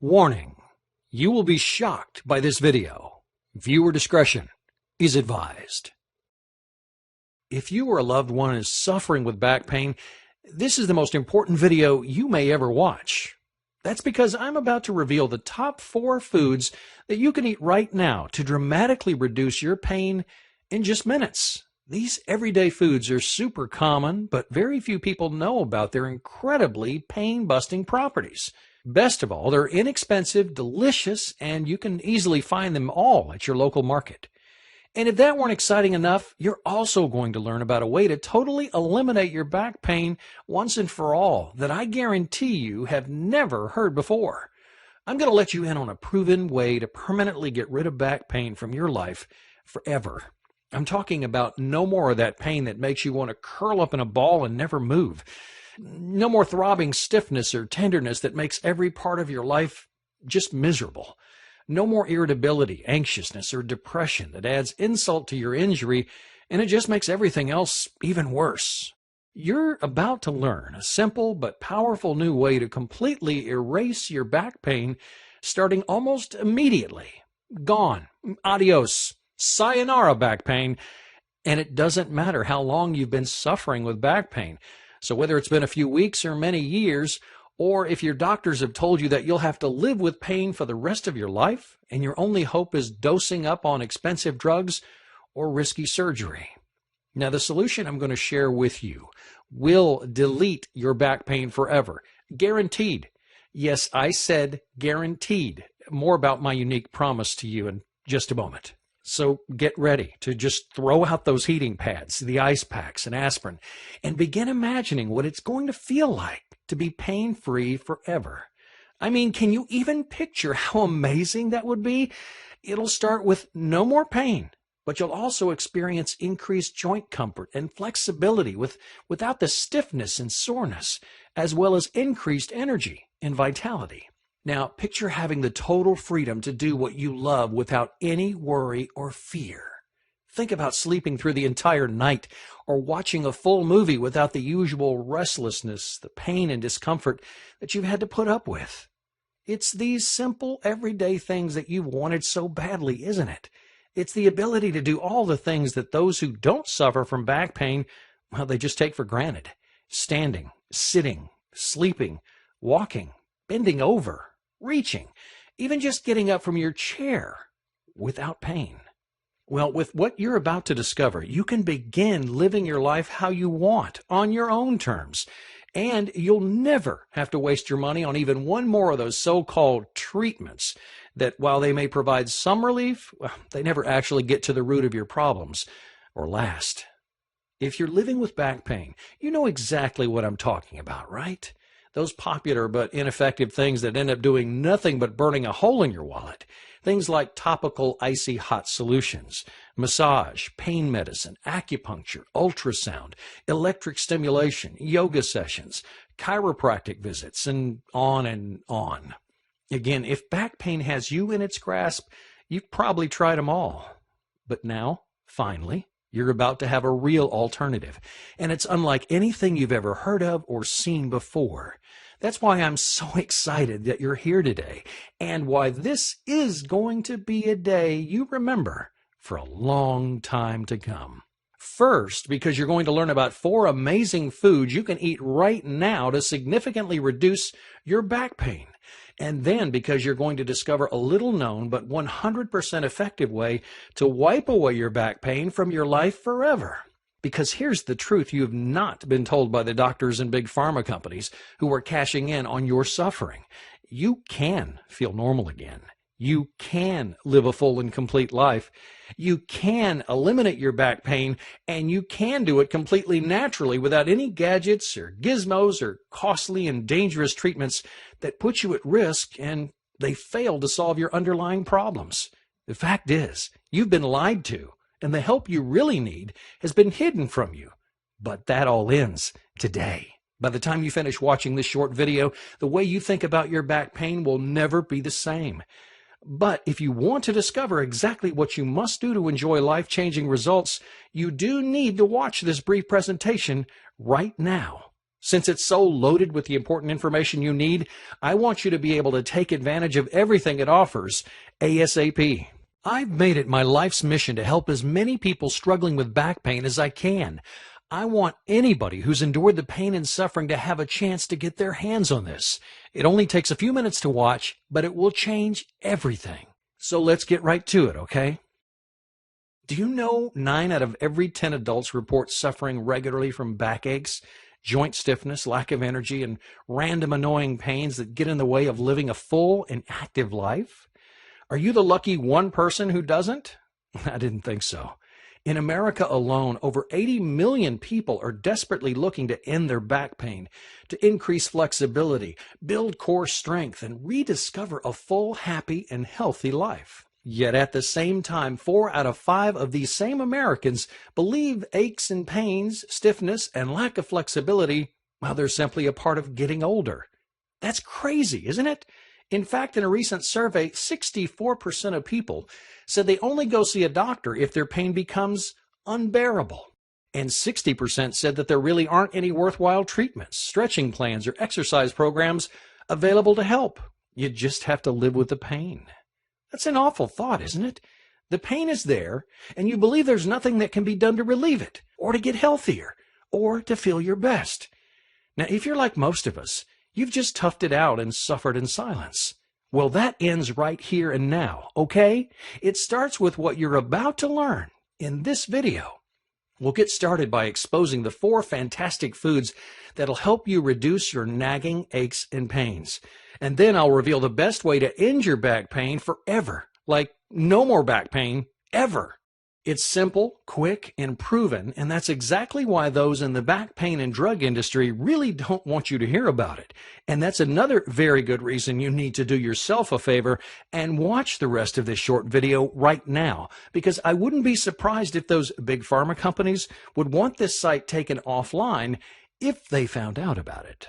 Warning: you will be shocked by this video. Viewer discretion is advised. If you or a loved one is suffering with back pain, this is the most important video you may ever watch. That's because I'm about to reveal the top 4 foods that you can eat right now to dramatically reduce your pain in just minutes. These everyday foods are super common, but very few people know about their incredibly pain-busting properties. Best of all, they're inexpensive, delicious, and you can easily find them all at your local market. And if that weren't exciting enough, you're also going to learn about a way to totally eliminate your back pain once and for all that I guarantee you have never heard before. I'm going to let you in on a proven way to permanently get rid of back pain from your life forever. I'm talking about no more of that pain that makes you want to curl up in a ball and never move. No more throbbing stiffness or tenderness that makes every part of your life just miserable. No more irritability, anxiousness, or depression that adds insult to your injury and it just makes everything else even worse. You're about to learn a simple but powerful new way to completely erase your back pain starting almost immediately. Gone. Adios. Sayonara back pain. And it doesn't matter how long you've been suffering with back pain. So whether it's been a few weeks or many years, or if your doctors have told you that you'll have to live with pain for the rest of your life, and your only hope is dosing up on expensive drugs or risky surgery. Now, the solution I'm going to share with you will delete your back pain forever. Guaranteed. Yes, I said guaranteed. More about my unique promise to you in just a moment. So get ready to just throw out those heating pads, the ice packs, and aspirin, and begin imagining what it's going to feel like to be pain-free forever. I mean, can you even picture how amazing that would be? It'll start with no more pain, but you'll also experience increased joint comfort and flexibility without the stiffness and soreness, as well as increased energy and vitality. Now, picture having the total freedom to do what you love without any worry or fear. Think about sleeping through the entire night or watching a full movie without the usual restlessness, the pain and discomfort that you've had to put up with. It's these simple, everyday things that you've wanted so badly, isn't it? It's the ability to do all the things that those who don't suffer from back pain, well, they just take for granted. Standing, sitting, sleeping, walking, bending over, reaching, even just getting up from your chair without pain. Well, with what you're about to discover, you can begin living your life how you want, on your own terms. And you'll never have to waste your money on even one more of those so-called treatments that, while they may provide some relief, well, they never actually get to the root of your problems or last. If you're living with back pain, you know exactly what I'm talking about, right? Those popular but ineffective things that end up doing nothing but burning a hole in your wallet. Things like topical icy hot solutions, massage, pain medicine, acupuncture, ultrasound, electric stimulation, yoga sessions, chiropractic visits, and on and on. Again, if back pain has you in its grasp, you've probably tried them all. But now, finally, you're about to have a real alternative, and it's unlike anything you've ever heard of or seen before. That's why I'm so excited that you're here today, and why this is going to be a day you remember for a long time to come. First, because you're going to learn about 4 amazing foods you can eat right now to significantly reduce your back pain. And then because you're going to discover a little-known but 100% effective way to wipe away your back pain from your life forever. Because here's the truth you have not been told by the doctors and big pharma companies who are cashing in on your suffering. You can feel normal again. You can live a full and complete life. You can eliminate your back pain, and you can do it completely naturally without any gadgets or gizmos or costly and dangerous treatments that put you at risk and they fail to solve your underlying problems. The fact is, you've been lied to, and the help you really need has been hidden from you. But that all ends today. By the time you finish watching this short video, the way you think about your back pain will never be the same. But if you want to discover exactly what you must do to enjoy life-changing results, you do need to watch this brief presentation right now. Since it's so loaded with the important information you need, I want you to be able to take advantage of everything it offers ASAP. I've made it my life's mission to help as many people struggling with back pain as I can. I want anybody who's endured the pain and suffering to have a chance to get their hands on this. It only takes a few minutes to watch, but it will change everything. So let's get right to it, okay? Do you know 9 out of every 10 adults report suffering regularly from backaches, joint stiffness, lack of energy, and random annoying pains that get in the way of living a full and active life? Are you the lucky one person who doesn't? I didn't think so. In America alone, over 80 million people are desperately looking to end their back pain, to increase flexibility, build core strength, and rediscover a full, happy, and healthy life. Yet at the same time, 4 out of 5 of these same Americans believe aches and pains, stiffness, and lack of flexibility, well, they're simply a part of getting older. That's crazy, isn't it? In fact, in a recent survey, 64% of people said they only go see a doctor if their pain becomes unbearable. And 60% said that there really aren't any worthwhile treatments, stretching plans, or exercise programs available to help. You just have to live with the pain. That's an awful thought, isn't it? The pain is there, and you believe there's nothing that can be done to relieve it, or to get healthier, or to feel your best. Now, if you're like most of us, you've just toughed it out and suffered in silence. Well, that ends right here and now, okay? It starts with what you're about to learn in this video. We'll get started by exposing the 4 fantastic foods that'll help you reduce your nagging aches and pains. And then I'll reveal the best way to end your back pain forever. Like, no more back pain, ever. It's simple, quick, and proven, and that's exactly why those in the back pain and drug industry really don't want you to hear about it. And that's another very good reason you need to do yourself a favor and watch the rest of this short video right now, because I wouldn't be surprised if those big pharma companies would want this site taken offline if they found out about it.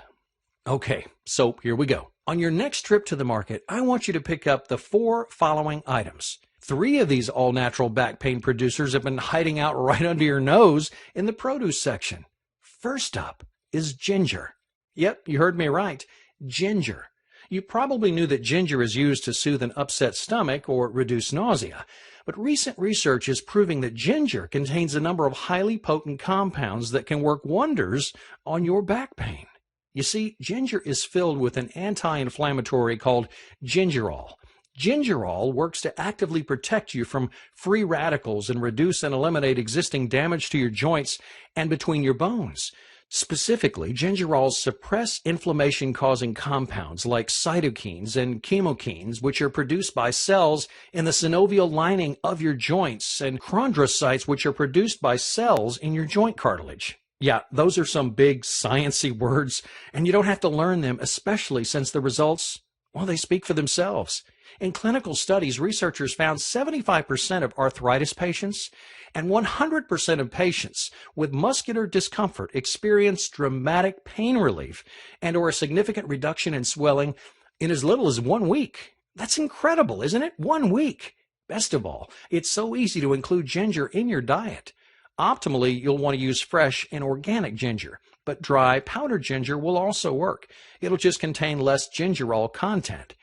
Okay, so here we go. On your next trip to the market, I want you to pick up the 4 following items. 3 of these all-natural back pain producers have been hiding out right under your nose in the produce section. First up is ginger. Yep, you heard me right. Ginger. You probably knew that ginger is used to soothe an upset stomach or reduce nausea, but recent research is proving that ginger contains a number of highly potent compounds that can work wonders on your back pain. You see, ginger is filled with an anti-inflammatory called gingerol. Gingerol works to actively protect you from free radicals and reduce and eliminate existing damage to your joints and between your bones. Specifically, gingerols suppress inflammation-causing compounds like cytokines and chemokines, which are produced by cells in the synovial lining of your joints, and chondrocytes, which are produced by cells in your joint cartilage. Yeah, those are some big sciencey words, and you don't have to learn them, especially since the results, well, they speak for themselves. In clinical studies, researchers found 75% of arthritis patients and 100% of patients with muscular discomfort experienced dramatic pain relief and or a significant reduction in swelling in as little as 1 week. That's incredible, isn't it? 1 week. Best of all, it's so easy to include ginger in your diet. Optimally, you'll want to use fresh and organic ginger, but dry powdered ginger will also work. It'll just contain less gingerol content.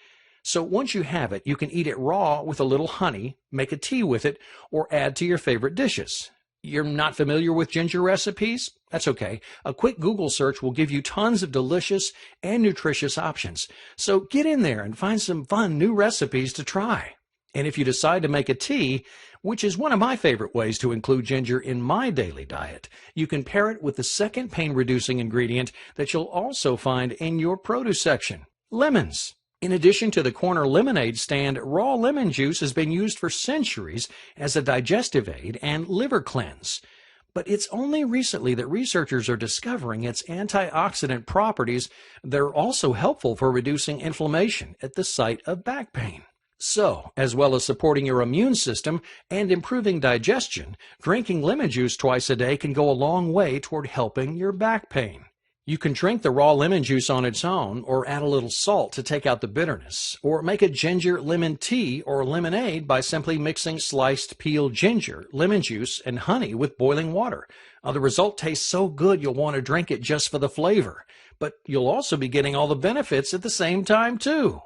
So once you have it, you can eat it raw with a little honey, make a tea with it, or add to your favorite dishes. You're not familiar with ginger recipes? That's okay. A quick Google search will give you tons of delicious and nutritious options. So get in there and find some fun new recipes to try. And if you decide to make a tea, which is one of my favorite ways to include ginger in my daily diet, you can pair it with the second pain-reducing ingredient that you'll also find in your produce section, lemons. In addition to the corner lemonade stand, raw lemon juice has been used for centuries as a digestive aid and liver cleanse. But it's only recently that researchers are discovering its antioxidant properties that are also helpful for reducing inflammation at the site of back pain. So, as well as supporting your immune system and improving digestion, drinking lemon juice twice a day can go a long way toward helping your back pain. You can drink the raw lemon juice on its own, or add a little salt to take out the bitterness, or make a ginger lemon tea or lemonade by simply mixing sliced peeled ginger, lemon juice, and honey with boiling water. The result tastes so good you'll want to drink it just for the flavor, but you'll also be getting all the benefits at the same time too.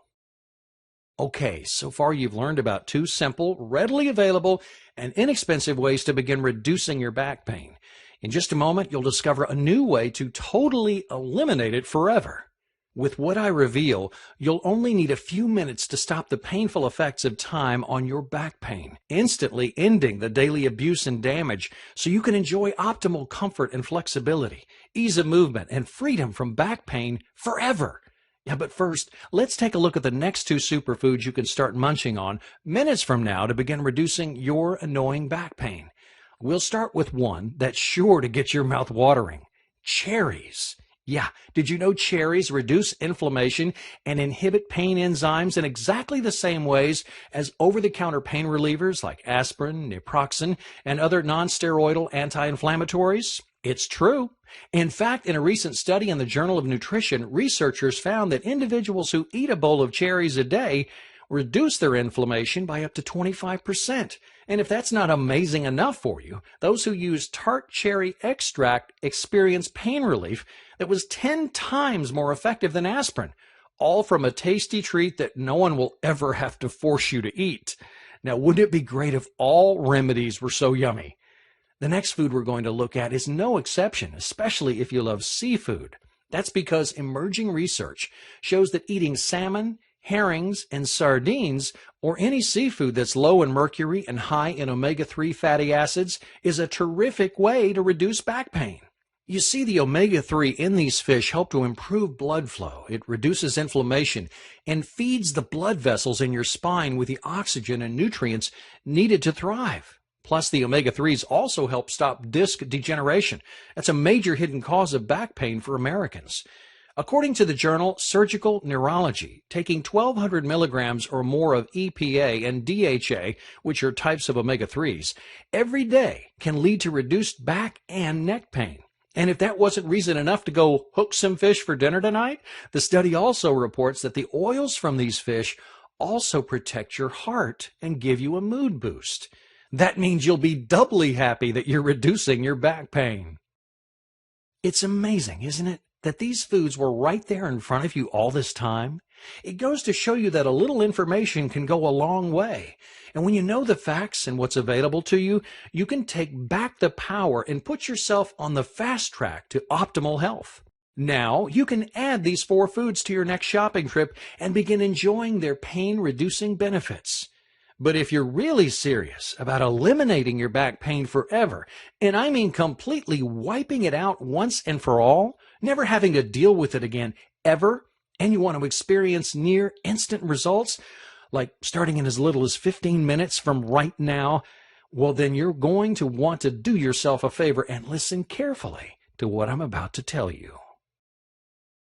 Okay, so far you've learned about 2 simple, readily available, and inexpensive ways to begin reducing your back pain. In just a moment, you'll discover a new way to totally eliminate it forever. With what I reveal, you'll only need a few minutes to stop the painful effects of time on your back pain, instantly ending the daily abuse and damage so you can enjoy optimal comfort and flexibility, ease of movement, and freedom from back pain forever. Yeah, but first, let's take a look at the next 2 superfoods you can start munching on minutes from now to begin reducing your annoying back pain. We'll start with one that's sure to get your mouth watering: cherries. Yeah, did you know cherries reduce inflammation and inhibit pain enzymes in exactly the same ways as over-the-counter pain relievers like aspirin, naproxen, and other non-steroidal anti-inflammatories? It's true. In fact, in a recent study in the Journal of Nutrition, researchers found that individuals who eat a bowl of cherries a day reduce their inflammation by up to 25%. And if that's not amazing enough for you, those who use tart cherry extract experience pain relief that was 10 times more effective than aspirin, all from a tasty treat that no one will ever have to force you to eat. Now, wouldn't it be great if all remedies were so yummy? The next food we're going to look at is no exception, especially if you love seafood. That's because emerging research shows that eating salmon, herrings, and sardines, or any seafood that's low in mercury and high in omega-3 fatty acids, is a terrific way to reduce back pain. You see, the omega-3 in these fish help to improve blood flow. It reduces inflammation and feeds the blood vessels in your spine with the oxygen and nutrients needed to thrive. Plus, the omega-3s also help stop disc degeneration. That's a major hidden cause of back pain for Americans. According to the journal Surgical Neurology, taking 1,200 milligrams or more of EPA and DHA, which are types of omega-3s, every day can lead to reduced back and neck pain. And if that wasn't reason enough to go hook some fish for dinner tonight, the study also reports that the oils from these fish also protect your heart and give you a mood boost. That means you'll be doubly happy that you're reducing your back pain. It's amazing, isn't it, that these foods were right there in front of you all this time? It goes to show you that a little information can go a long way. And when you know the facts and what's available to you, you can take back the power and put yourself on the fast track to optimal health. Now, you can add these 4 foods to your next shopping trip and begin enjoying their pain-reducing benefits. But if you're really serious about eliminating your back pain forever, and I mean completely wiping it out once and for all, never having to deal with it again ever, and you want to experience near instant results, like starting in as little as 15 minutes from right now, well, then you're going to want to do yourself a favor and listen carefully to what I'm about to tell you.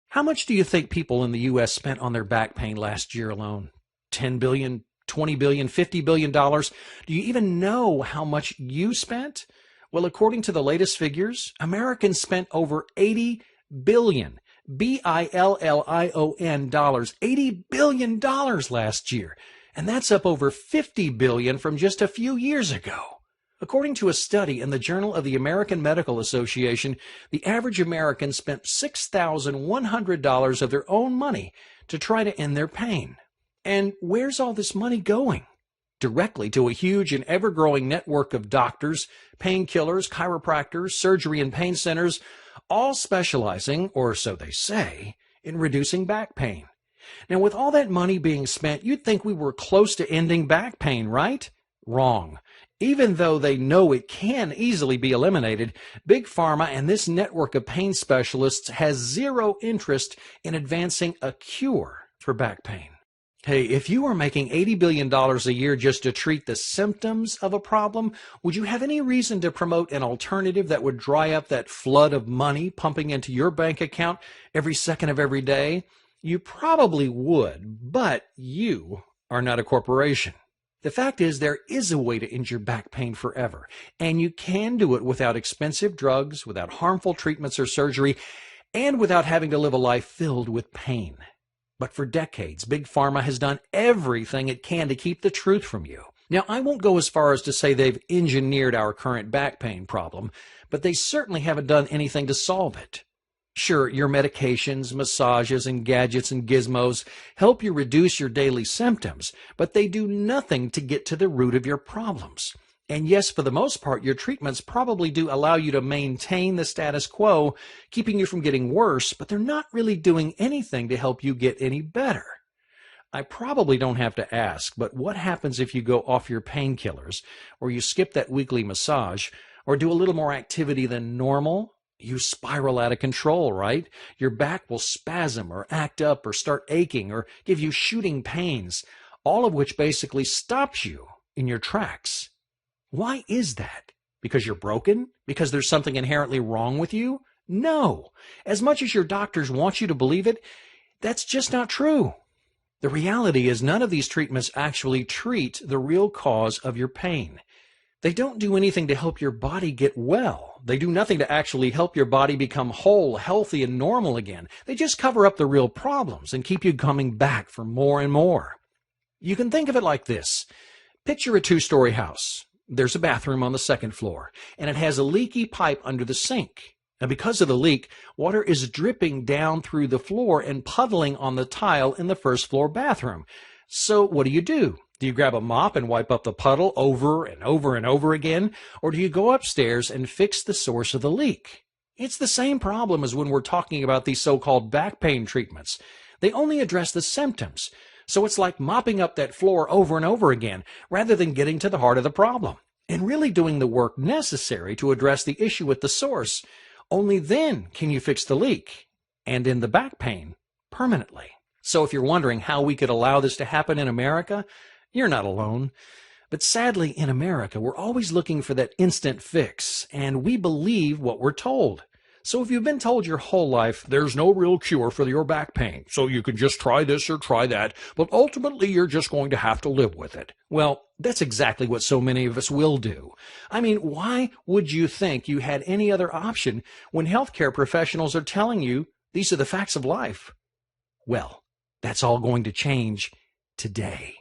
How much do you think people in the U.S. spent on their back pain last year alone? $10 billion? $20 billion, $50 billion. Do you even know how much you spent? Well, according to the latest figures, Americans spent over $80 billion, B-I-L-L-I-O-N dollars, $80 billion last year. And that's up over $50 billion from just a few years ago. According to a study in the Journal of the American Medical Association, the average American spent $6,100 of their own money to try to end their pain. And where's all this money going? Directly to a huge and ever-growing network of doctors, painkillers, chiropractors, surgery and pain centers, all specializing, or so they say, in reducing back pain. Now, with all that money being spent, you'd think we were close to ending back pain, right? Wrong. Even though they know it can easily be eliminated, Big Pharma and this network of pain specialists has zero interest in advancing a cure for back pain. Hey, if you were making $80 billion a year just to treat the symptoms of a problem, would you have any reason to promote an alternative that would dry up that flood of money pumping into your bank account every second of every day? You probably would, but you are not a corporation. The fact is, there is a way to end your back pain forever, and you can do it without expensive drugs, without harmful treatments or surgery, and without having to live a life filled with pain. But for decades, Big Pharma has done everything it can to keep the truth from you. Now, I won't go as far as to say they've engineered our current back pain problem, but they certainly haven't done anything to solve it. Sure, your medications, massages, and gadgets and gizmos help you reduce your daily symptoms, but they do nothing to get to the root of your problems. And yes, for the most part, your treatments probably do allow you to maintain the status quo, keeping you from getting worse, but they're not really doing anything to help you get any better. I probably don't have to ask, but what happens if you go off your painkillers, or you skip that weekly massage, or do a little more activity than normal? You spiral out of control, right? Your back will spasm or act up or start aching or give you shooting pains, all of which basically stops you in your tracks. Why is that? Because you're broken? Because there's something inherently wrong with you? No. As much as your doctors want you to believe it, that's just not true. The reality is none of these treatments actually treat the real cause of your pain. They don't do anything to help your body get well. They do nothing to actually help your body become whole, healthy, and normal again. They just cover up the real problems and keep you coming back for more and more. You can think of it like this. Picture a two-story house. There's a bathroom on the second floor, and it has a leaky pipe under the sink. Now, because of the leak, water is dripping down through the floor and puddling on the tile in the first floor bathroom. So what do? Do you grab a mop and wipe up the puddle over and over and over again? Or do you go upstairs and fix the source of the leak? It's the same problem as when we're talking about these so-called back pain treatments. They only address the symptoms. So it's like mopping up that floor over and over again, rather than getting to the heart of the problem and really doing the work necessary to address the issue at the source. Only then can you fix the leak and end the back pain permanently. So if you're wondering how we could allow this to happen in America, you're not alone. But sadly, in America, we're always looking for that instant fix, and we believe what we're told. So if you've been told your whole life, there's no real cure for your back pain, so you can just try this or try that, but ultimately you're just going to have to live with it. Well, that's exactly what so many of us will do. I mean, why would you think you had any other option when healthcare professionals are telling you these are the facts of life? Well, that's all going to change today.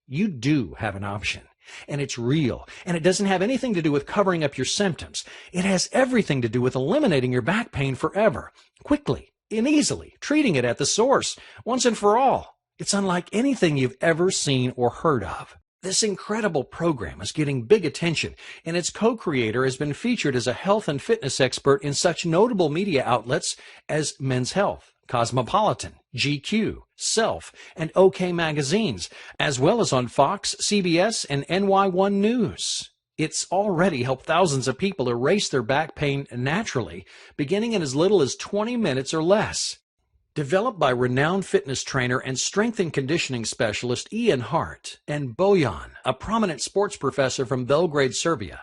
You do have an option. And it's real, and it doesn't have anything to do with covering up your symptoms. It has everything to do with eliminating your back pain forever, quickly and easily, treating it at the source, once and for all. It's unlike anything you've ever seen or heard of. This incredible program is getting big attention, and its co-creator has been featured as a health and fitness expert in such notable media outlets as Men's Health, Cosmopolitan, GQ, Self, and OK magazines, as well as on Fox, CBS, and NY1 News. It's already helped thousands of people erase their back pain naturally, beginning in as little as 20 minutes or less. Developed by renowned fitness trainer and strength and conditioning specialist Ian Hart and Bojan, a prominent sports professor from Belgrade, Serbia,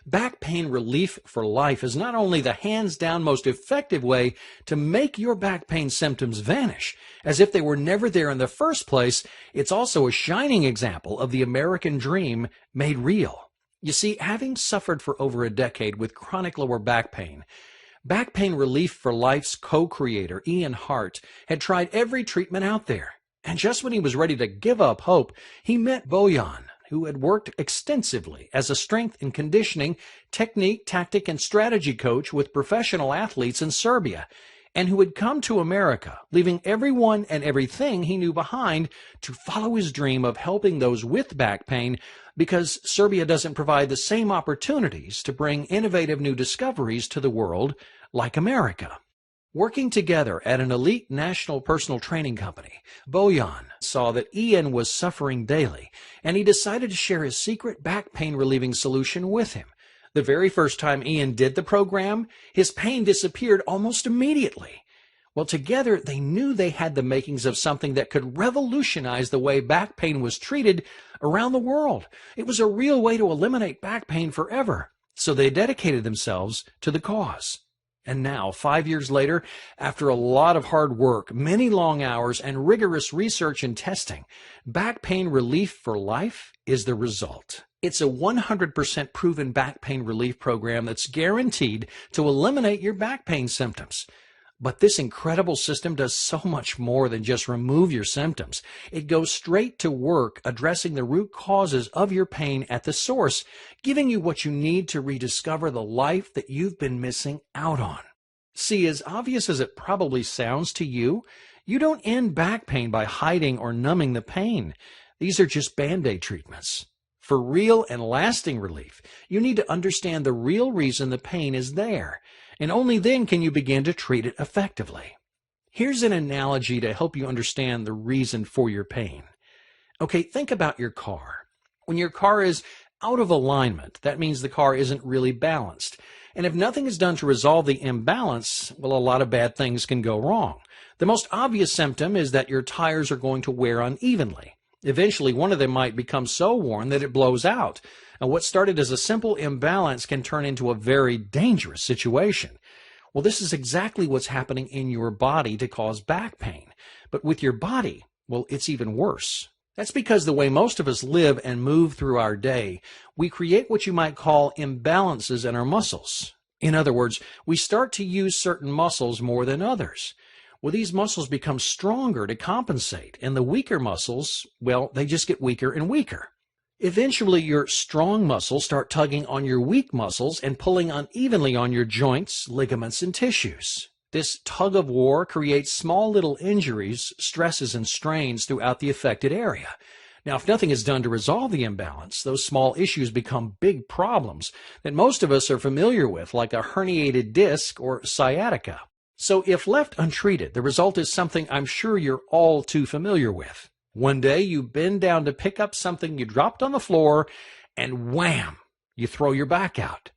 Back Pain Relief for Life is not only the hands-down most effective way to make your back pain symptoms vanish, as if they were never there in the first place, it's also a shining example of the American dream made real. You see, having suffered for over a decade with chronic lower back Pain Relief for Life's co-creator, Ian Hart, had tried every treatment out there. And just when he was ready to give up hope, he met Bojan, who had worked extensively as a strength and conditioning, technique, tactic, and strategy coach with professional athletes in Serbia, and who had come to America, leaving everyone and everything he knew behind to follow his dream of helping those with back pain, because Serbia doesn't provide the same opportunities to bring innovative new discoveries to the world like America. Working together at an elite national personal training company, Bojan saw that Ian was suffering daily, and he decided to share his secret back pain relieving solution with him. The very first time Ian did the program, his pain disappeared almost immediately. Well, together they knew they had the makings of something that could revolutionize the way back pain was treated around the world. It was a real way to eliminate back pain forever. So they dedicated themselves to the cause. And now, 5 years later, after a lot of hard work, many long hours, and rigorous research and testing, Back Pain Relief for Life is the result. It's a 100% proven back pain relief program that's guaranteed to eliminate your back pain symptoms. But this incredible system does so much more than just remove your symptoms. It goes straight to work addressing the root causes of your pain at the source, giving you what you need to rediscover the life that you've been missing out on. See, as obvious as it probably sounds to you, you don't end back pain by hiding or numbing the pain. These are just Band-Aid treatments. For real and lasting relief, you need to understand the real reason the pain is there, and only then can you begin to treat it effectively. Here's an analogy to help you understand the reason for your pain. Okay, think about your car. When your car is out of alignment, that means the car isn't really balanced. And if nothing is done to resolve the imbalance, well, a lot of bad things can go wrong. The most obvious symptom is that your tires are going to wear unevenly. Eventually, one of them might become so worn that it blows out. And what started as a simple imbalance can turn into a very dangerous situation. Well, this is exactly what's happening in your body to cause back pain. But with your body, well, it's even worse. That's because the way most of us live and move through our day, we create what you might call imbalances in our muscles. In other words, we start to use certain muscles more than others. Well, these muscles become stronger to compensate, and the weaker muscles, well, they just get weaker and weaker. Eventually, your strong muscles start tugging on your weak muscles and pulling unevenly on your joints, ligaments, and tissues. This tug of war creates small little injuries, stresses, and strains throughout the affected area. Now, if nothing is done to resolve the imbalance, those small issues become big problems that most of us are familiar with, like a herniated disc or sciatica. So if left untreated, the result is something I'm sure you're all too familiar with. One day you bend down to pick up something you dropped on the floor, and wham, you throw your back out.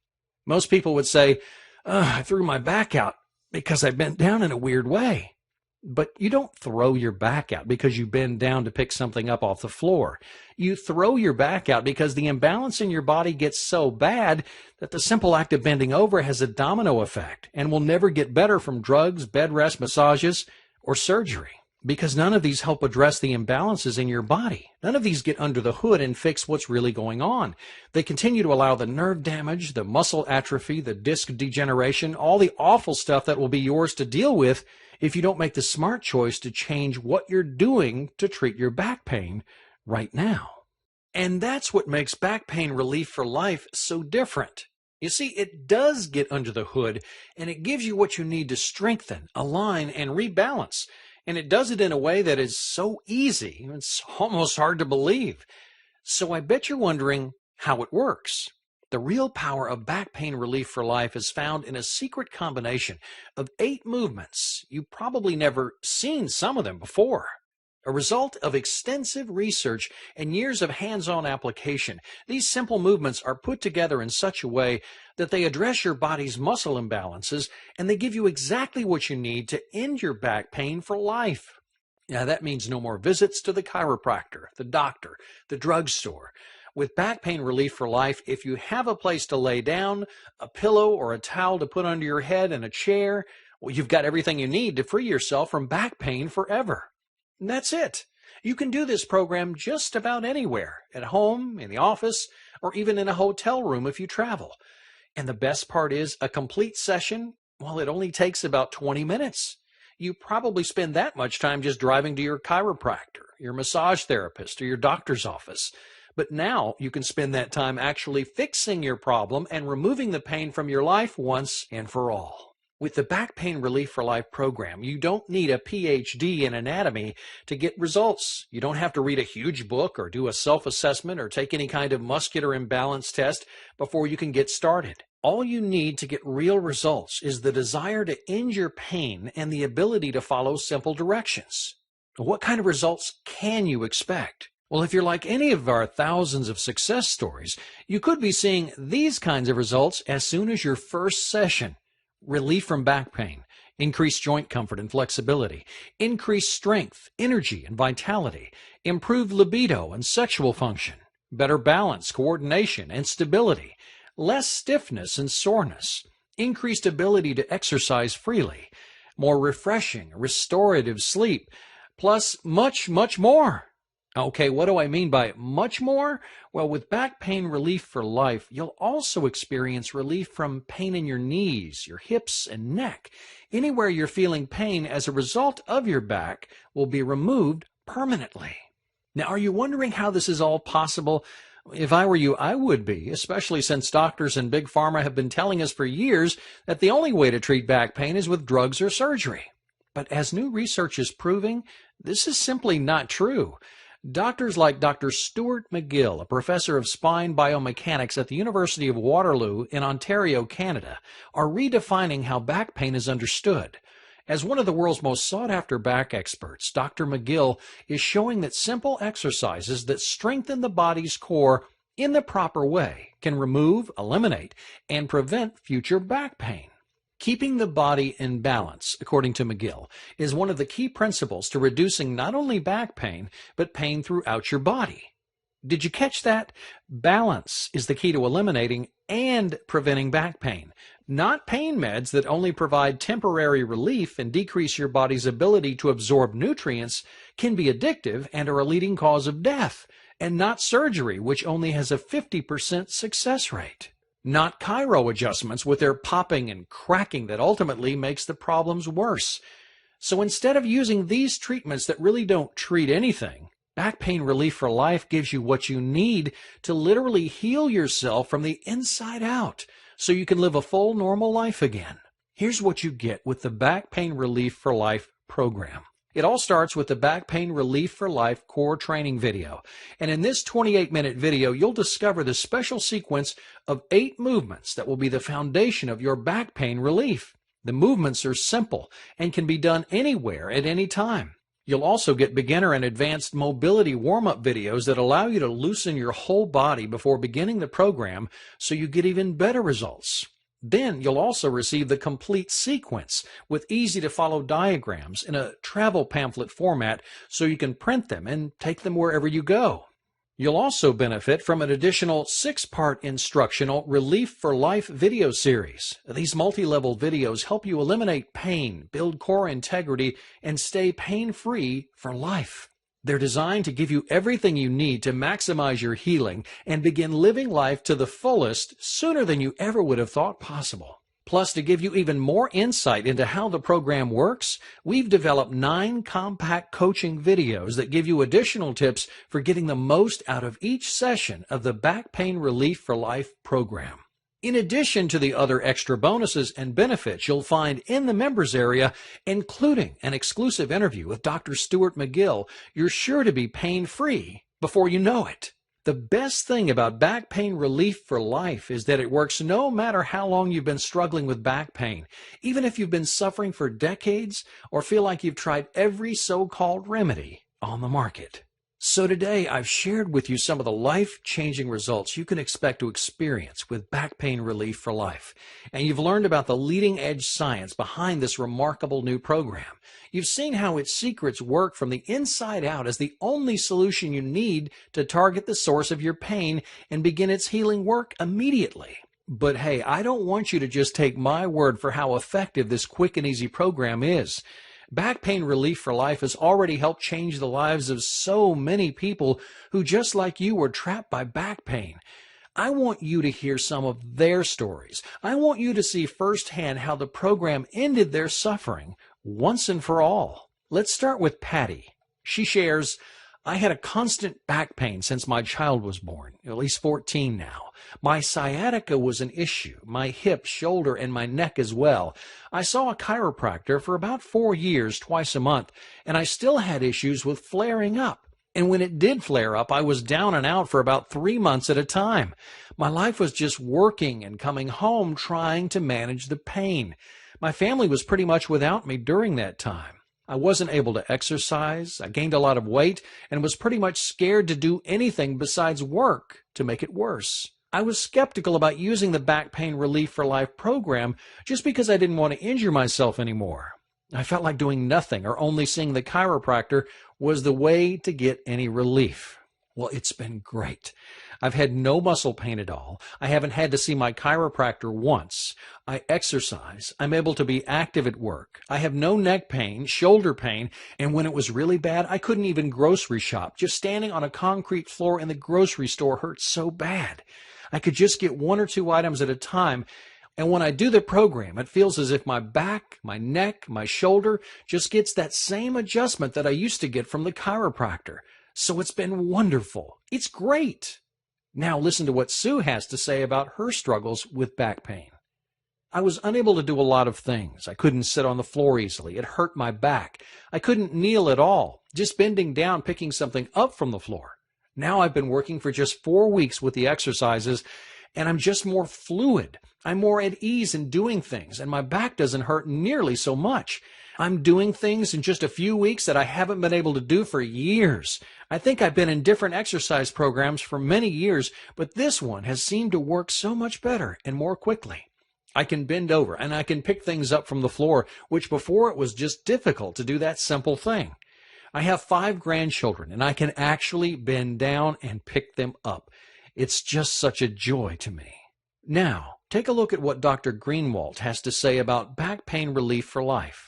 Most people would say, I threw my back out because I bent down in a weird way. But you don't throw your back out because you bend down to pick something up off the floor. You throw your back out because the imbalance in your body gets so bad that the simple act of bending over has a domino effect and will never get better from drugs, bed rest, massages, or surgery. Because none of these help address the imbalances in your body. None of these get under the hood and fix what's really going on. They continue to allow the nerve damage, the muscle atrophy, the disc degeneration, all the awful stuff that will be yours to deal with if you don't make the smart choice to change what you're doing to treat your back pain right now. And that's what makes Back Pain Relief for Life so different. You see, it does get under the hood, and it gives you what you need to strengthen, align, and rebalance. And it does it in a way that is so easy, it's almost hard to believe. So I bet you're wondering how it works. The real power of Back Pain Relief for Life is found in a secret combination of 8 movements. You've probably never seen some of them before. A result of extensive research and years of hands-on application, these simple movements are put together in such a way that they address your body's muscle imbalances, and they give you exactly what you need to end your back pain for life. Now, that means no more visits to the chiropractor, the doctor, the drugstore. With Back Pain Relief for Life, if you have a place to lay down, a pillow or a towel to put under your head, and a chair, well, you've got everything you need to free yourself from back pain forever. And that's it. You can do this program just about anywhere, at home, in the office, or even in a hotel room if you travel. And the best part is, a complete session, well, it only takes about 20 minutes. You probably spend that much time just driving to your chiropractor, your massage therapist, or your doctor's office. But now you can spend that time actually fixing your problem and removing the pain from your life once and for all. With the Back Pain Relief for Life program, you don't need a PhD in anatomy to get results. You don't have to read a huge book or do a self-assessment or take any kind of muscular imbalance test before you can get started. All you need to get real results is the desire to end your pain and the ability to follow simple directions. What kind of results can you expect? Well, if you're like any of our thousands of success stories, you could be seeing these kinds of results as soon as your first session. Relief from back pain, increased joint comfort and flexibility, increased strength, energy, and vitality, improved libido and sexual function, better balance, coordination, and stability, less stiffness and soreness, increased ability to exercise freely, more refreshing, restorative sleep, plus much, much more. Okay, what do I mean by much more? Well, with back pain relief for life, you'll also experience relief from pain in your knees, your hips, and neck. Anywhere you're feeling pain as a result of your back will be removed permanently. Now, are you wondering how this is all possible? If I were you, I would be, especially since doctors and big pharma have been telling us for years that the only way to treat back pain is with drugs or surgery. But as new research is proving, this is simply not true. Doctors like Dr. Stuart McGill, a professor of spine biomechanics at the University of Waterloo in Ontario, Canada, are redefining how back pain is understood. As one of the world's most sought-after back experts, Dr. McGill is showing that simple exercises that strengthen the body's core in the proper way can remove, eliminate, and prevent future back pain. Keeping the body in balance, according to McGill, is one of the key principles to reducing not only back pain, but pain throughout your body. Did you catch that? Balance is the key to eliminating and preventing back pain, not pain meds that only provide temporary relief and decrease your body's ability to absorb nutrients can be addictive and are a leading cause of death, and not surgery, which only has a 50% success rate. Not chiro adjustments with their popping and cracking that ultimately makes the problems worse. So instead of using these treatments that really don't treat anything, Back Pain Relief for Life gives you what you need to literally heal yourself from the inside out so you can live a full normal life again. Here's what you get with the Back Pain Relief for Life program. It all starts with the Back Pain Relief for Life core training video. And in this 28-minute video, you'll discover the special sequence of 8 movements that will be the foundation of your back pain relief. The movements are simple and can be done anywhere at any time. You'll also get beginner and advanced mobility warm-up videos that allow you to loosen your whole body before beginning the program so you get even better results. Then you'll also receive the complete sequence with easy-to-follow diagrams in a travel pamphlet format so you can print them and take them wherever you go. You'll also benefit from an additional 6-part instructional Relief for Life video series. These multi-level videos help you eliminate pain, build core integrity, and stay pain-free for life. They're designed to give you everything you need to maximize your healing and begin living life to the fullest sooner than you ever would have thought possible. Plus, to give you even more insight into how the program works, we've developed 9 compact coaching videos that give you additional tips for getting the most out of each session of the Back Pain Relief for Life program. In addition to the other extra bonuses and benefits you'll find in the members area, including an exclusive interview with Dr. Stuart McGill, you're sure to be pain-free before you know it. The best thing about Back Pain Relief for Life is that it works no matter how long you've been struggling with back pain, even if you've been suffering for decades or feel like you've tried every so-called remedy on the market. So today, I've shared with you some of the life-changing results you can expect to experience with Back Pain Relief for Life. And you've learned about the leading-edge science behind this remarkable new program. You've seen how its secrets work from the inside out as the only solution you need to target the source of your pain and begin its healing work immediately. But hey, I don't want you to just take my word for how effective this quick and easy program is. Back Pain Relief for Life has already helped change the lives of so many people who, just like you, were trapped by back pain. I want you to hear some of their stories. I want you to see firsthand how the program ended their suffering once and for all. Let's start with Patty. She shares, I had a constant back pain since my child was born, at least 14 now. My sciatica was an issue, my hip, shoulder, and my neck as well. I saw a chiropractor for about 4 years, twice a month, and I still had issues with flaring up. And when it did flare up, I was down and out for about 3 months at a time. My life was just working and coming home trying to manage the pain. My family was pretty much without me during that time. I wasn't able to exercise, I gained a lot of weight, and was pretty much scared to do anything besides work to make it worse. I was skeptical about using the Back Pain Relief for Life program just because I didn't want to injure myself anymore. I felt like doing nothing or only seeing the chiropractor was the way to get any relief. Well, it's been great. I've had no muscle pain at all. I haven't had to see my chiropractor once. I exercise. I'm able to be active at work. I have no neck pain, shoulder pain, and when it was really bad, I couldn't even grocery shop. Just standing on a concrete floor in the grocery store hurt so bad. I could just get one or two items at a time. And when I do the program, it feels as if my back, my neck, my shoulder just gets that same adjustment that I used to get from the chiropractor. So it's been wonderful. It's great. Now listen to what Sue has to say about her struggles with back pain. I was unable to do a lot of things. I couldn't sit on the floor easily. It hurt my back. I couldn't kneel at all, just bending down, picking something up from the floor. Now I've been working for just 4 weeks with the exercises, and I'm just more fluid. I'm more at ease in doing things, and my back doesn't hurt nearly so much. I'm doing things in just a few weeks that I haven't been able to do for years. I think I've been in different exercise programs for many years, but this one has seemed to work so much better and more quickly. I can bend over and I can pick things up from the floor, which before it was just difficult to do that simple thing. I have 5 grandchildren and I can actually bend down and pick them up. It's just such a joy to me. Now, take a look at what Dr. Greenwald has to say about back pain relief for life.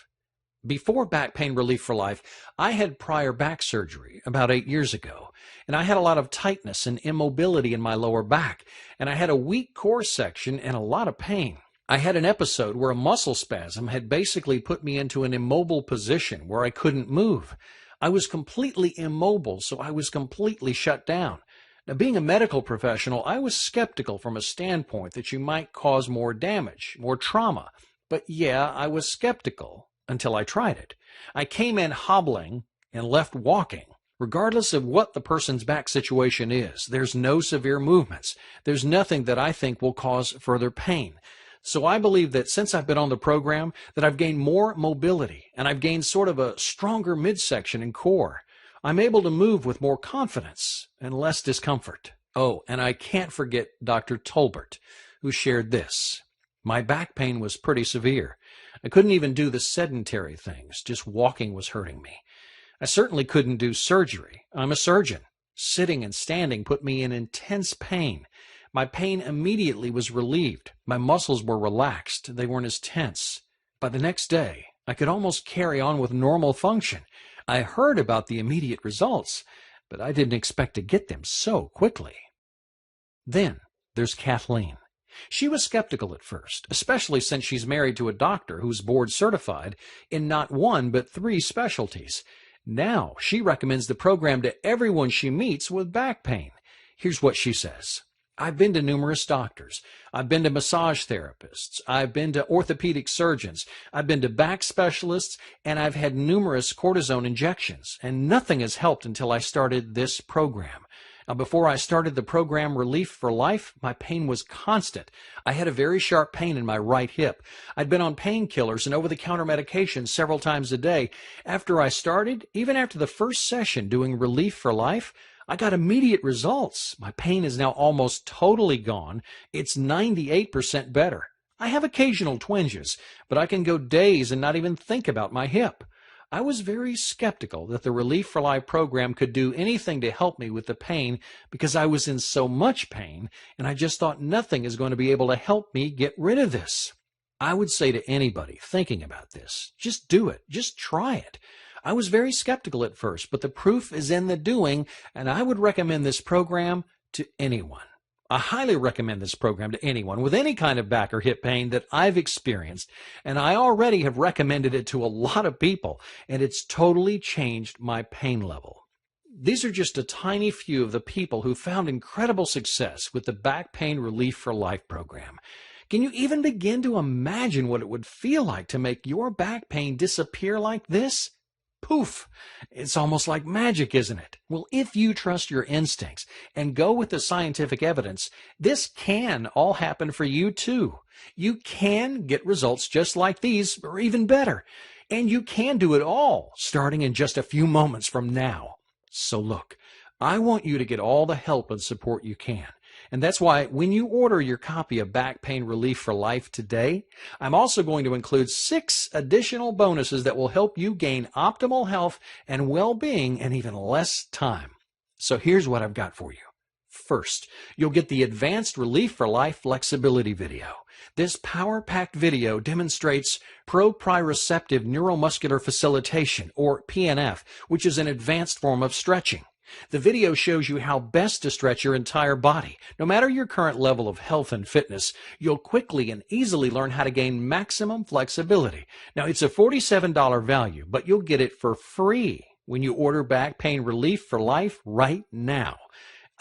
Before Back Pain Relief for Life, I had prior back surgery about 8 years ago, and I had a lot of tightness and immobility in my lower back, and I had a weak core section and a lot of pain. I had an episode where a muscle spasm had basically put me into an immobile position where I couldn't move. I was completely immobile, so I was completely shut down. Now, being a medical professional, I was skeptical from a standpoint that you might cause more damage, more trauma. But yeah, I was skeptical. Until I tried it. I came in hobbling and left walking. Regardless of what the person's back situation is, there's no severe movements. There's nothing that I think will cause further pain. So I believe that since I've been on the program, that I've gained more mobility and I've gained sort of a stronger midsection and core. I'm able to move with more confidence and less discomfort. Oh, and I can't forget Dr. Tolbert, who shared this. My back pain was pretty severe. I couldn't even do the sedentary things. Just walking was hurting me. I certainly couldn't do surgery. I'm a surgeon. Sitting and standing put me in intense pain. My pain immediately was relieved. My muscles were relaxed. They weren't as tense. By the next day, I could almost carry on with normal function. I heard about the immediate results, but I didn't expect to get them so quickly. Then there's Kathleen. She was skeptical at first, especially since she's married to a doctor who's board certified in not 1 but 3 specialties. Now she recommends the program to everyone she meets with back pain. Here's what she says. I've been to numerous doctors. I've been to massage therapists. I've been to orthopedic surgeons. I've been to back specialists, and I've had numerous cortisone injections, and nothing has helped until I started this program. Now, before I started the program Relief for Life, my pain was constant. I had a very sharp pain in my right hip. I'd been on painkillers and over-the-counter medications several times a day. After I started, even after the first session doing Relief for Life, I got immediate results. My pain is now almost totally gone. It's 98% better. I have occasional twinges, but I can go days and not even think about my hip. I was very skeptical that the Relief for Life program could do anything to help me with the pain because I was in so much pain, and I just thought nothing is going to be able to help me get rid of this. I would say to anybody thinking about this, just do it. Just try it. I was very skeptical at first, but the proof is in the doing, and I would recommend this program to anyone. I highly recommend this program to anyone with any kind of back or hip pain that I've experienced, and I already have recommended it to a lot of people, and it's totally changed my pain level. These are just a tiny few of the people who found incredible success with the Back Pain Relief for Life program. Can you even begin to imagine what it would feel like to make your back pain disappear like this? Poof! It's almost like magic, isn't it? Well, if you trust your instincts and go with the scientific evidence, this can all happen for you too. You can get results just like these, or even better. And you can do it all, starting in just a few moments from now. So look, I want you to get all the help and support you can. And that's why when you order your copy of Back Pain Relief for Life today, I'm also going to include 6 additional bonuses that will help you gain optimal health and well-being in even less time. So here's what I've got for you. First, you'll get the Advanced Relief for Life Flexibility video. This power-packed video demonstrates proprioceptive neuromuscular facilitation, or PNF, which is an advanced form of stretching. The video shows you how best to stretch your entire body. No matter your current level of health and fitness, you'll quickly and easily learn how to gain maximum flexibility. Now, it's a $47 value, but you'll get it for free when you order Back Pain Relief for Life right now.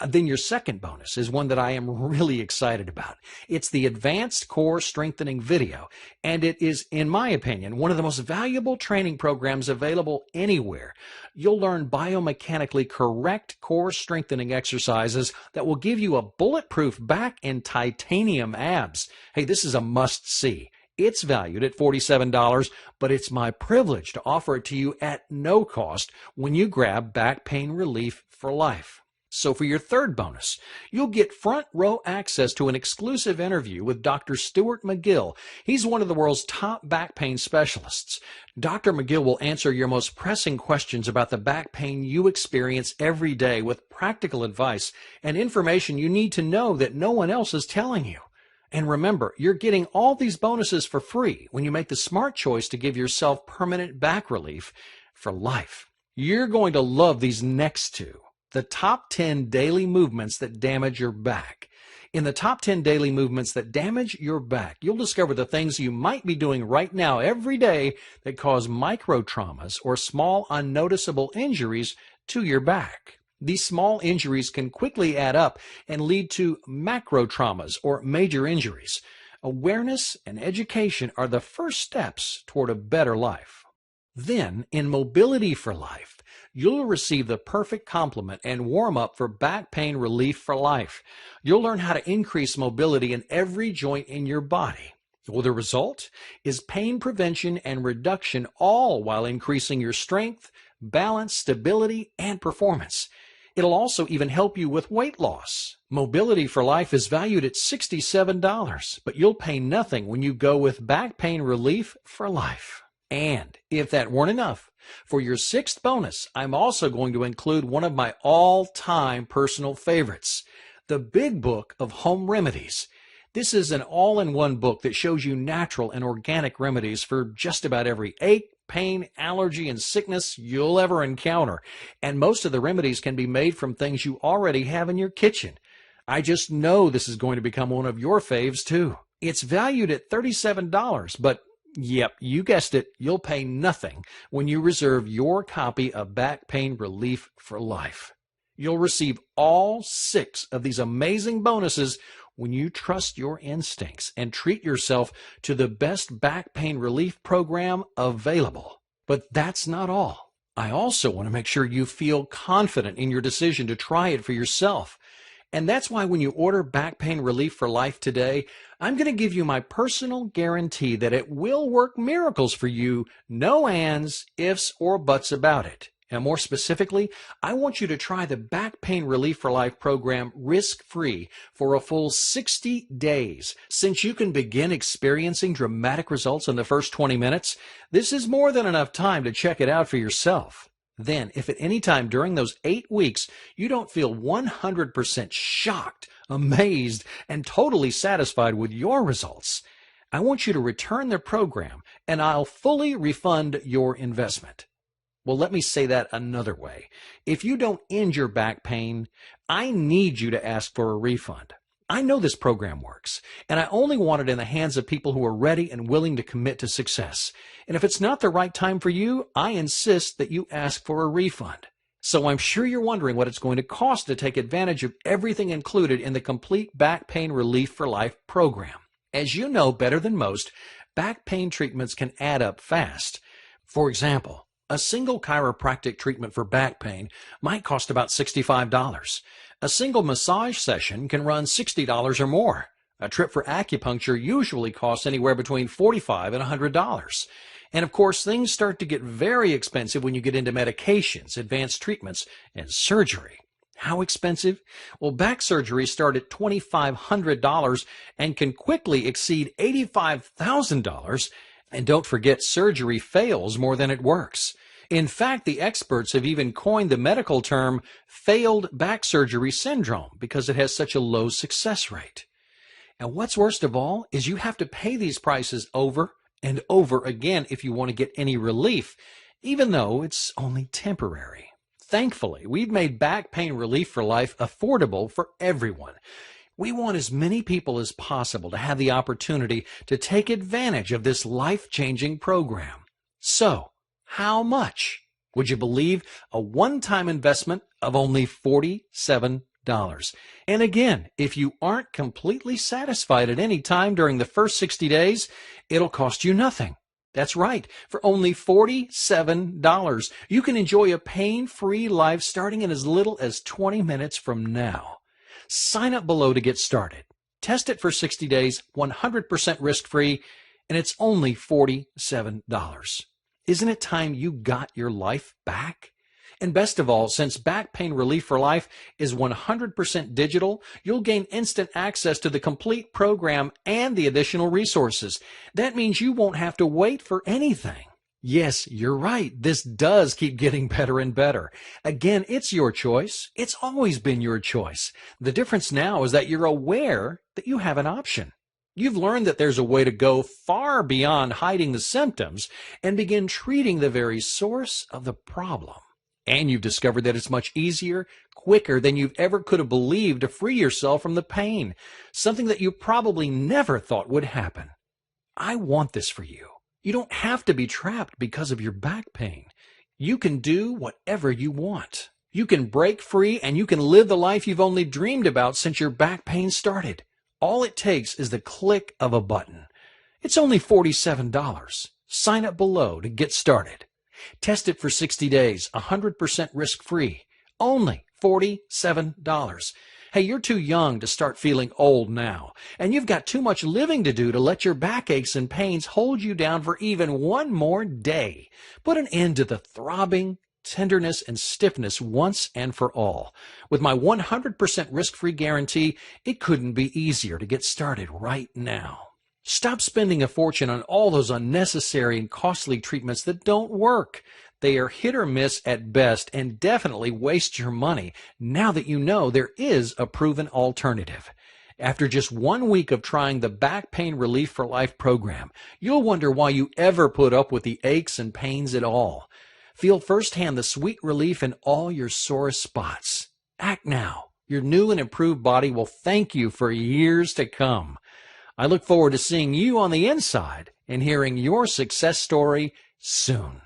Then your second bonus is one that I am really excited about. It's the Advanced Core Strengthening video, and it is, in my opinion, one of the most valuable training programs available anywhere. You'll learn biomechanically correct core strengthening exercises that will give you a bulletproof back and titanium abs. Hey, this is a must-see. It's valued at $47, but it's my privilege to offer it to you at no cost when you grab Back Pain Relief for Life. So for your third bonus, you'll get front row access to an exclusive interview with Dr. Stuart McGill. He's one of the world's top back pain specialists. Dr. McGill will answer your most pressing questions about the back pain you experience every day with practical advice and information you need to know that no one else is telling you. And remember, you're getting all these bonuses for free when you make the smart choice to give yourself permanent back relief for life. You're going to love these next two. The top 10 daily movements that damage your back. In the top 10 daily movements that damage your back, you'll discover the things you might be doing right now every day that cause micro traumas or small unnoticeable injuries to your back. These small injuries can quickly add up and lead to macro traumas or major injuries. Awareness and education are the first steps toward a better life. Then, in Mobility for Life, you'll receive the perfect complement and warm-up for Back Pain Relief for Life. You'll learn how to increase mobility in every joint in your body. Well, the result is pain prevention and reduction, all while increasing your strength, balance, stability, and performance. It'll also even help you with weight loss. Mobility for Life is valued at $67, but you'll pay nothing when you go with Back Pain Relief for Life. And if that weren't enough, for your sixth bonus, I'm also going to include one of my all-time personal favorites, the Big Book of Home Remedies. This is an all-in-one book that shows you natural and organic remedies for just about every ache, pain, allergy, and sickness you'll ever encounter. And most of the remedies can be made from things you already have in your kitchen. I just know this is going to become one of your faves, too. It's valued at $37, but yep, you guessed it, you'll pay nothing when you reserve your copy of Back Pain Relief for Life. You'll receive all 6 of these amazing bonuses when you trust your instincts and treat yourself to the best back pain relief program available. But that's not all. I also want to make sure you feel confident in your decision to try it for yourself. And that's why when you order Back Pain Relief for Life today, I'm going to give you my personal guarantee that it will work miracles for you. No ands, ifs, or buts about it. And more specifically, I want you to try the Back Pain Relief for Life program risk-free for a full 60 days. Since you can begin experiencing dramatic results in the first 20 minutes, this is more than enough time to check it out for yourself. Then, if at any time during those 8 weeks you don't feel 100% shocked, amazed, and totally satisfied with your results, I want you to return the program and I'll fully refund your investment. Well, let me say that another way. If you don't end your back pain, I need you to ask for a refund. I know this program works, and I only want it in the hands of people who are ready and willing to commit to success. And if it's not the right time for you, I insist that you ask for a refund. So I'm sure you're wondering what it's going to cost to take advantage of everything included in the complete Back Pain Relief for Life program. As you know better than most, back pain treatments can add up fast. For example, a single chiropractic treatment for back pain might cost about $65. A single massage session can run $60 or more. A trip for acupuncture usually costs anywhere between $45 and $100. And of course, things start to get very expensive when you get into medications, advanced treatments, and surgery. How expensive? Well, back surgeries start at $2,500 and can quickly exceed $85,000. And don't forget, surgery fails more than it works. In fact, the experts have even coined the medical term failed back surgery syndrome because it has such a low success rate. And what's worst of all is you have to pay these prices over and over again if you want to get any relief, even though it's only temporary. Thankfully, we've made back pain relief for life affordable for everyone. We want as many people as possible to have the opportunity to take advantage of this life-changing program. So, how much? Would you believe a one-time investment of only $47? And again, if you aren't completely satisfied at any time during the first 60 days, it'll cost you nothing. That's right. For only $47, you can enjoy a pain-free life starting in as little as 20 minutes from now. Sign up below to get started. Test it for 60 days, 100% risk-free, and it's only $47. Isn't it time you got your life back? And best of all, since Back Pain Relief for Life is 100% digital, you'll gain instant access to the complete program and the additional resources. That means you won't have to wait for anything. Yes, you're right. This does keep getting better and better. Again, it's your choice. It's always been your choice. The difference now is that you're aware that you have an option. You've learned that there's a way to go far beyond hiding the symptoms and begin treating the very source of the problem. And you've discovered that it's much easier, quicker than you ever could have believed to free yourself from the pain, something that you probably never thought would happen. I want this for you. You don't have to be trapped because of your back pain. You can do whatever you want. You can break free and you can live the life you've only dreamed about since your back pain started. All it takes is the click of a button. It's only $47. Sign up below to get started. Test it for 60 days, 100% risk-free. Only $47. Hey, you're too young to start feeling old now, and you've got too much living to do to let your backaches and pains hold you down for even one more day. Put an end to the throbbing, tenderness, and stiffness once and for all. With my 100% risk-free guarantee, it couldn't be easier to get started right now. Stop spending a fortune on all those unnecessary and costly treatments that don't work. They are hit or miss at best and definitely waste your money now that you know there is a proven alternative. After just 1 week of trying the Back Pain Relief for Life program, you'll wonder why you ever put up with the aches and pains at all. Feel firsthand the sweet relief in all your sore spots. Act now. Your new and improved body will thank you for years to come. I look forward to seeing you on the inside and hearing your success story soon.